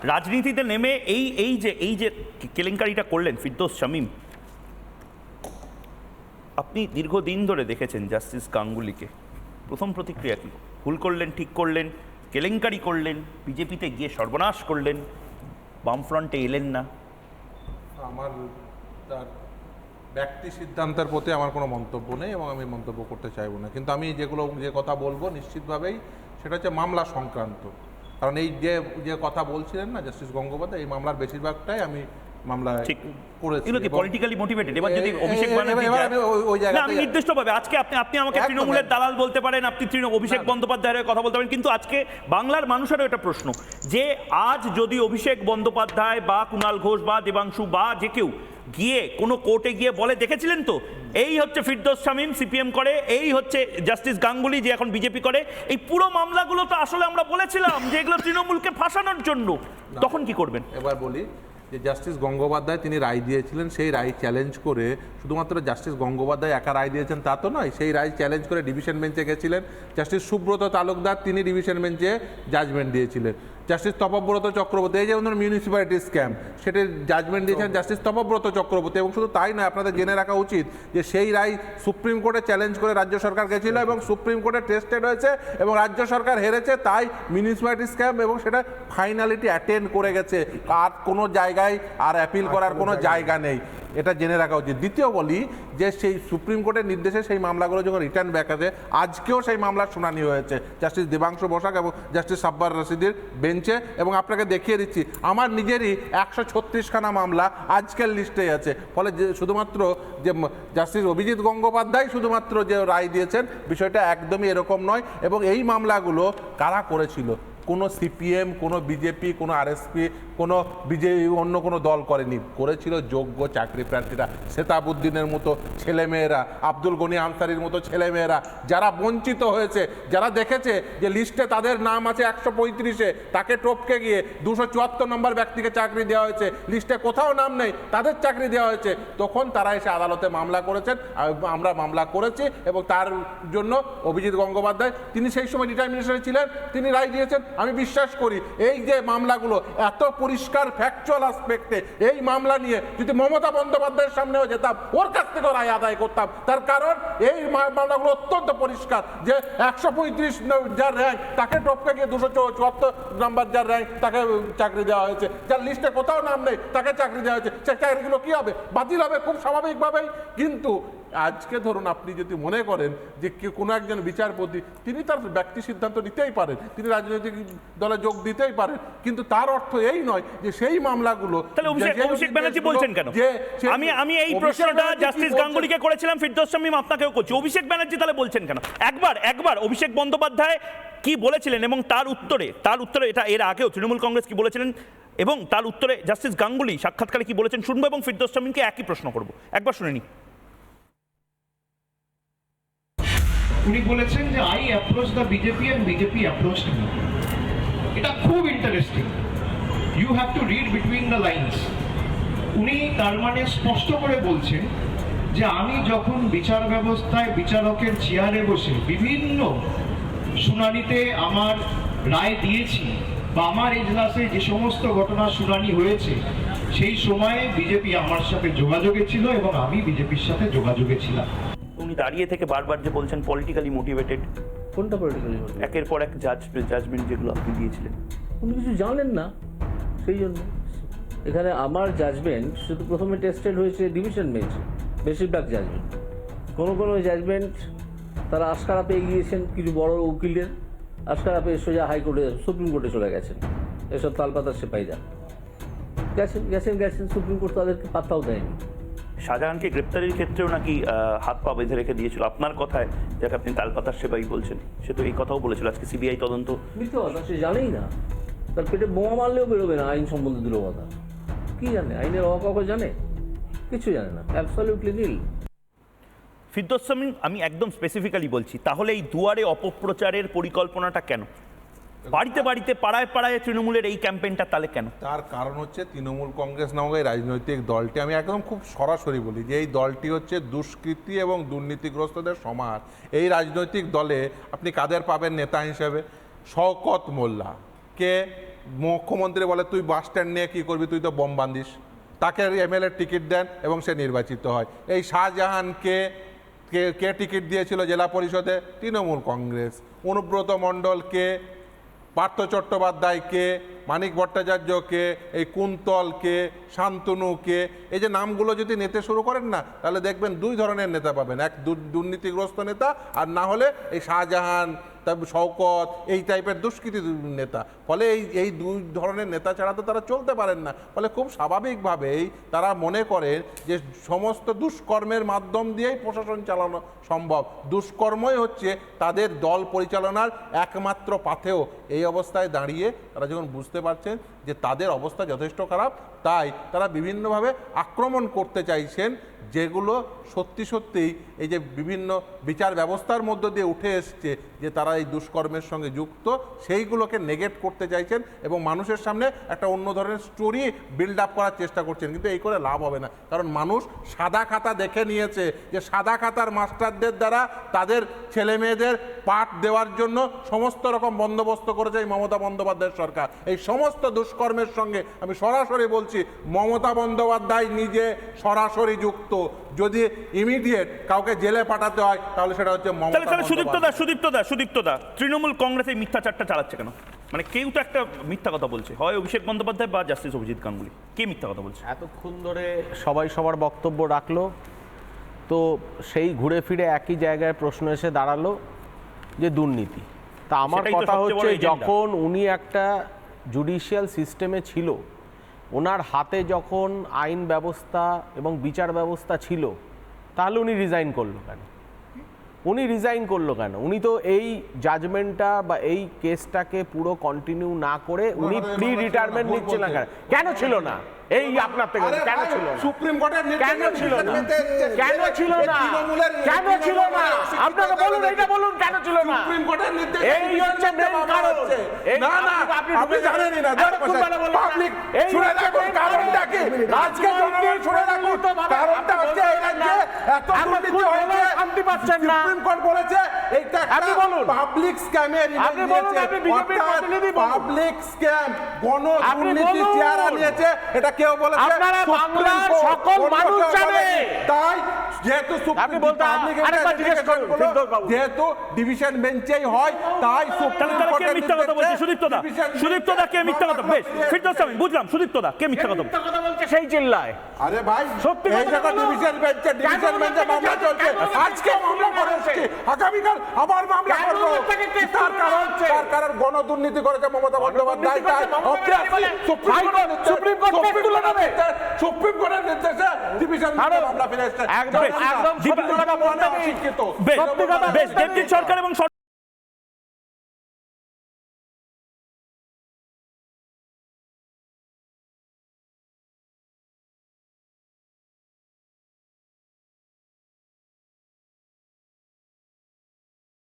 রাজনীতিতে নেমে এই যে কেলেঙ্কারিটা করলেন ফিরদৌস শামীম, আপনি দীর্ঘদিন ধরে দেখেছেন জাস্টিস গাঙ্গুলিকে, প্রথম প্রতিক্রিয়া কি? ভুল করলেন, ঠিক করলেন, কেলেঙ্কারি করলেন, বিজেপিতে গিয়ে সর্বনাশ করলেন, বামফ্রন্টে এলেন না? আমার তার ব্যক্তি সিদ্ধান্তের প্রতি আমার কোনো মন্তব্য নেই এবং আমি মন্তব্য করতে চাইবো না, কিন্তু আমি যে কথা বলবো নিশ্চিতভাবেই সেটা হচ্ছে মামলা সংক্রান্ত। কারণ এই যে কথা বলছিলেন না জাস্টিস গঙ্গোপাধ্যায়, এই মামলার বেশিরভাগটাই আমি মামলা করেছি। এগুলো কি পলিটিক্যালি মোটিভেটেড? এবার যদি অভিষেক ব্যানার্জি, না আমি নির্দিষ্টভাবে আজকে আপনি আমাকে তৃণমূলের দালাল বলতে পারেন, আপনি অভিষেক বন্দ্যোপাধ্যায়ের কথা বলতে পারেন, কিন্তু আজকে বাংলার মানুষেরও এটা প্রশ্ন যে আজ যদি অভিষেক বন্দ্যোপাধ্যায় বা কুণাল ঘোষ বা দেবাংশু বা যে কেউ গিয়ে কোনো কোর্টে গিয়ে বলে, দেখেছিলেন তো এই হচ্ছে ফিরদৌস শামীম সিপিএম করে, এই হচ্ছে জাস্টিস গাঙ্গুলি যে এখন বিজেপি করে, এই পুরো মামলাগুলো তো আসলে আমরা বলেছিলাম যে এগুলো তৃণমূলকে ফাঁসানোর জন্য, তখন কি করবেন? এবার বলি যে জাস্টিস গঙ্গোপাধ্যায় তিনি রায় দিয়েছিলেন, সেই রায় চ্যালেঞ্জ করে, শুধুমাত্র জাস্টিস গঙ্গোপাধ্যায় একা রায় দিয়েছেন তা তো নয়, সেই রায় চ্যালেঞ্জ করে ডিভিশন বেঞ্চে গেছিলেন জাস্টিস সুব্রত তালুকদার, তিনি ডিভিশন বেঞ্চে জাজমেন্ট দিয়েছিলেন। জাস্টিস তপব্রত চক্রবর্তী, এই যেমন মিউনিসিপ্যালিটি স্ক্যাম, সেটির জাজমেন্ট দিয়েছেন জাস্টিস তপব্রত চক্রবর্তী। এবং শুধু তাই নয়, আপনাদের জেনে রাখা উচিত যে সেই রায় সুপ্রিম কোর্টে চ্যালেঞ্জ করে রাজ্য সরকার গেছিল এবং সুপ্রিম কোর্টে টেস্টেড হয়েছে এবং রাজ্য সরকার হেরেছে, তাই মিউনিসিপ্যালিটি স্ক্যাম এবং সেটা ফাইনালিটি অ্যাটেন্ড করে গেছে, আর কোনো জায়গায় আর অ্যাপিল করার কোনো জায়গা নেই, এটা জেনে রাখা উচিত। দ্বিতীয় বলি যে সেই সুপ্রিম কোর্টের নির্দেশে সেই মামলাগুলো যখন রিটার্ন ব্যাক আছে, আজকেও সেই মামলার শুনানি হয়েছে জাস্টিস দেবাংশু বসাক এবং জাস্টিস সাব্বার রশিদের বেঞ্চে, এবং আপনাকে দেখিয়ে দিচ্ছি আমার নিজেরই 136খানা মামলা আজকের লিস্টে আছে। ফলে যে শুধুমাত্র যে জাস্টিস অভিজিৎ গঙ্গোপাধ্যায় শুধুমাত্র যে রায় দিয়েছেন, বিষয়টা একদমই এরকম নয়। এবং এই মামলাগুলো কারা করেছিল? কোনো সিপিএম, কোনো বিজেপি, কোনো আরএসপি, কোনো বিজেপি, অন্য কোনো দল করেনি, করেছিল যোগ্য চাকরি প্রার্থীরা, সেতাবুদ্দিনের মতো ছেলেমেয়েরা, আব্দুল গনি আনসারির মতো ছেলেমেয়েরা, যারা বঞ্চিত হয়েছে, যারা দেখেছে যে লিস্টে তাদের নাম আছে 135-এ, তাকে টপকে গিয়ে 274 নম্বর ব্যক্তিকে চাকরি দেওয়া হয়েছে, লিস্টে কোথাও নাম নেই, তাদের চাকরি দেওয়া হয়েছে, তখন তারা এসে আদালতে মামলা করেছেন, আমরা মামলা করেছি এবং তার জন্য অভিজিৎ গঙ্গোপাধ্যায় তিনি সেই সময় ডিটারমিনেশনে ছিলেন, তিনি রায় দিয়েছেন। আমি বিশ্বাস করি এই যে মামলাগুলো এত পরিষ্কার ফ্যাকচুয়াল আসপেক্টে, এই মামলা নিয়ে যদি মমতা বন্দ্যোপাধ্যায়ের সামনেও যেতাম, ওর কাছ থেকে রায় আদায় করতাম, তার কারণ এই মামলাগুলো অত্যন্ত পরিষ্কার যে 135 যার র্যাঙ্ক তাকে টপকে গিয়ে 274 নম্বর যার র্যাঙ্ক তাকে চাকরি দেওয়া হয়েছে, যার লিস্টে কোথাও নাম নেই তাকে চাকরি দেওয়া হয়েছে, সে চাকরিগুলো কী হবে? বাতিল হবে খুব স্বাভাবিকভাবেই। কিন্তু আজকে ধরুন আপনি যদি মনে করেন যে কোনো একজন বিচারপতি তিনি তার ব্যক্তি সিদ্ধান্ত নিতেই পারেন, তিনি রাজনৈতিক দলে যোগ দিতেই পারেন, কিন্তু তার অর্থ এই নয় যে সেই মামলাগুলো। তাহলে অভিষেক ব্যানার্জি বলছেন কেন? আমি এই প্রশ্নটা জাস্টিস গাঙ্গুলিকে করেছিলাম, ফিরদৌস শামীম আপনাকেও করছি, অভিষেক ব্যানার্জি তাহলে বলছেন কেন? একবার অভিষেক বন্দ্যোপাধ্যায় কি বলেছিলেন এবং তার উত্তরে এটা এর আগেও তৃণমূল কংগ্রেস কি বলেছিলেন এবং তার উত্তরে জাস্টিস গাঙ্গুলি সাক্ষাৎকারে কি বলেছেন শুনবো, এবং ফিরদৌস শামীমকে একই প্রশ্ন করব, একবার শুনে নি। উনি বলেছেন যে I approach the BJP and BJP approached me. এটা খুব interesting, you have to read between the lines. উনি তার মানে স্পষ্ট করে বলছেন যে আমি যখন বিচার ব্যবস্থায় বিচারকের চেয়ারে বসে বিভিন্ন শুনানিতে আমার রায় দিয়েছি বা আমার এজলাসে যে সমস্ত ঘটনা শুনানি হয়েছে, সেই সময়ে বিজেপি আমার সাথে যোগাযোগে ছিল এবং আমি বিজেপির সাথে যোগাযোগে ছিলাম। উনি দাঁড়িয়ে থেকে বারবার যে বলছেন পলিটিক্যালি মোটিভেটেড, কোনটা পলিটিক্যালি মোটিভেটেড? একের পর এক জাজমেন্ট যেগুলো আপনি দিয়েছিলেন, উনি কিছু জানেন না, সেই জন্য এখানে আমার জাজমেন্ট শুধু প্রথমে টেস্টেড হয়েছে ডিভিশন বেঞ্চে, বেশিরভাগ জাজমেন্ট। কোনো জাজমেন্ট তারা আশকারা পেয়ে গিয়েছেন, কিছু বড় উকিলের আশকারা পেয়ে সোজা হাইকোর্টে সুপ্রিম কোর্টে চলে গেছেন, এসব তালপাতার সেপাইরা গেছেন সুপ্রিম কোর্ট তাদেরকে পাত্তাও দেয়নি। শাহজাহানকে গ্রেপ্তারের ক্ষেত্রেও নাকি হাত পা বেঁধে রেখে দিয়েছিল, আপনার কথায় যাকে আপনি তালপাতার সেবাই বলছেন, সে তো এই কথাও বলেছিল আজকে সিবিআই তদন্ত। মিথ্যে কথা, সে জানেই না, তার পেটে বোমা মারলেও বেরোবে না আইন সম্বন্ধে দূর কথা। কি জানে? আইনের অবাক জানে? কিছু জানে না, অ্যাবসলিউটলি নীল। ফিরদৌস শামীম, আমি একদম স্পেসিফিক্যালি বলছি, তাহলে এই দুয়ারে অপপ্রচারের পরিকল্পনাটা কেন? বাড়িতে পাড়ায় তৃণমূলের এই ক্যাম্পেইনটা তাহলে কেন? তার কারণ হচ্ছে তৃণমূল কংগ্রেস নামক এই রাজনৈতিক দলটি, আমি একদম খুব সরাসরি বলি যে এই দলটি হচ্ছে দুষ্কৃতী এবং দুর্নীতিগ্রস্তদের সমাজ। এই রাজনৈতিক দলে আপনি কাদের পাবেন নেতা হিসেবে? শওকত মোল্লা, কে মুখ্যমন্ত্রী বলে তুই বাস স্ট্যান্ড নিয়ে কি করবি, তুই তো বোম বান্ধিস, তাকে এমএলএ টিকিট দেন এবং সে নির্বাচিত হয়। এই শাহজাহানকে কে টিকিট দিয়েছিল জেলা পরিষদে? তৃণমূল কংগ্রেস। অনুব্রত মণ্ডলকে, পার্থ চট্টোপাধ্যায়কে, মানিক ভট্টাচার্যকে, এই কুন্তলকে, শান্তনুকে, এই যে নামগুলো যদি নিতে শুরু করেন না, তাহলে দেখবেন দুই ধরনের নেতা পাবেন, এক দুর্নীতিগ্রস্ত নেতা, আর না হলে এই শাহজাহান, তারপর শওকত, এই টাইপের দুষ্কৃতী নেতা। ফলে এই দুই ধরনের নেতা ছাড়া তো তারা চলতে পারেন না। ফলে খুব স্বাভাবিকভাবেই তারা মনে করেন যে সমস্ত দুষ্কর্মের মাধ্যম দিয়েই প্রশাসন চালানো সম্ভব, দুষ্কর্মই হচ্ছে তাদের দল পরিচালনার একমাত্র পাথেয়। এই অবস্থায় দাঁড়িয়ে তারা যখন বুঝতে পারছেন যে তাদের অবস্থা যথেষ্ট খারাপ, তাই তারা বিভিন্নভাবে আক্রমণ করতে চাইছেন, যেগুলো সত্যি সত্যিই এই যে বিভিন্ন বিচার ব্যবস্থার মধ্য দিয়ে উঠে এসছে যে তারা এই দুষ্কর্মের সঙ্গে যুক্ত, সেইগুলোকে নেগেট করতে চাইছেন এবং মানুষের সামনে একটা অন্য ধরনের স্টোরি বিল্ড আপ করার চেষ্টা করছেন। কিন্তু এই করে লাভ হবে না, কারণ মানুষ সাদা খাতা দেখে নিয়েছে যে সাদা খাতার মাস্টারদের দ্বারা তাদের ছেলে মেয়েদের পাঠ দেওয়ার জন্য সমস্ত রকম বন্দোবস্ত করেছে এই মমতা বন্দ্যোপাধ্যায়ের সরকার। এই সমস্ত দুষ্কর্মের সঙ্গে আমি সরাসরি বলছি, মমতা বন্দ্যোপাধ্যায় নিজে সরাসরি যুক্ত। যদি ইমিডিয়েট কাউকে জেলে পাঠাতে হয় তাহলে সেটা হচ্ছে মমতা বন্দ্যোপাধ্যায়। সুদীপ্ত দা, তৃণমূল কংগ্রেস এই মিথ্যাচারটা চালাচ্ছে কেন? মানে কেউ তো একটা মিথ্যা কথা বলছে, হয় অভিষেক বন্দ্যোপাধ্যায় বা জাস্টিস অভিজিৎ গাঙ্গুলি। কে মিথ্যা কথা বলছে? এতক্ষণ ধরে সবাই সবার বক্তব্য রাখলো, তো সেই ঘুরে ফিরে একই জায়গায় প্রশ্ন এসে দাঁড়ালো যে দুর্নীতি। তা আমার সেটাই তো কথা সবচেয়ে বড় হচ্ছে, এজেন্ডা। যখন উনি একটা জুডিশিয়াল সিস্টেমে ছিল, ওনার হাতে যখন আইন ব্যবস্থা এবং বিচার ব্যবস্থা ছিল, তাহলে উনি রিজাইন করলো কেন? উনি তো এই জাজমেন্টটা বা এই কেসটাকে পুরো কন্টিনিউ না করে উনি প্রি রিটায়ারমেন্ট নিচ্ছিলেন কেন? কেন ছিল না? এই আপনার থেকে কেন ছিল না? সুপ্রিম কোর্টের কেন ছিল না? কেন ছিল না? কেন ছিল না? আপনারা বলুন, এটা বলুন কেন ছিল না? সুপ্রিম কোর্টের নির্দেশ এই হচ্ছে মেন কারণ। না না, আপনি জানেনই না, পাবলিক শুনে রাখুন কারণটা কি। আজকে জনগণ শুনে রাখুন কারণটা হচ্ছে এই রাজ্যে এত দুর্নীতি হয়েছে, শান্তি পাচ্ছেন না। সুপ্রিম কোর্ট বলেছে এইটা আপনি বলুন। পাবলিক স্ক্যামের আপনি বলুন, আপনি বিজেপির প্রতিনিধি বলুন। পাবলিক স্ক্যাম, গণ আপনি দুর্নীতি বলুন। চেহারা নিয়েছে, এটা কেউ বলেছে? আপনারা সুপ্রিম বাংলার কোর্ট, সকল অন্য মানুষ কেউ জানে। বলেনি। তাই যেহেতু আপনি বলতে আরেকবার জিজ্ঞেস করুন, সিদ্ধবাবু। যেহেতু ডিভিশন বেঞ্চেই হয়, তাই সুপ্রিম তাহলে কে কোর্টের মিথ্যা কথা বলছে? নির্দেশে সুদীপ্ত দা, division সুদীপ্ত দা কে মিথ্যা কথা? বেশ, ফিরদৌস আমি বুঝলাম। সুদীপ্ত দা কে মিথ্যা কথা বলছে? মিথ্যা কথা বলছে সেই চিল্লায়। আরে ভাই, সত্যি এই কথা জায়গা বলো। ডিভিশন বেঞ্চে মামলা চলছে, আজকে মামলা করা হচ্ছে, আগামীকাল আবার মামলা কেন করবো। ওটাকে কেস তার করা কারণ হচ্ছে? তার কারণ গণদুর্নীতি করেছে মমতা বন্দ্যোপাধ্যায়। তাই সুপ্রিম কোর্ট কেস তুলে নেবে। সুপ্রিম কোর্টের নির্দেশে ডিভিশন মামলা ফিরে এসেছে। একদম একদম সত্যি কথা বলতে নেই। বেশ, সত্যি কথা বেশ, বলতে ডেপুটি নেই। সরকার এবং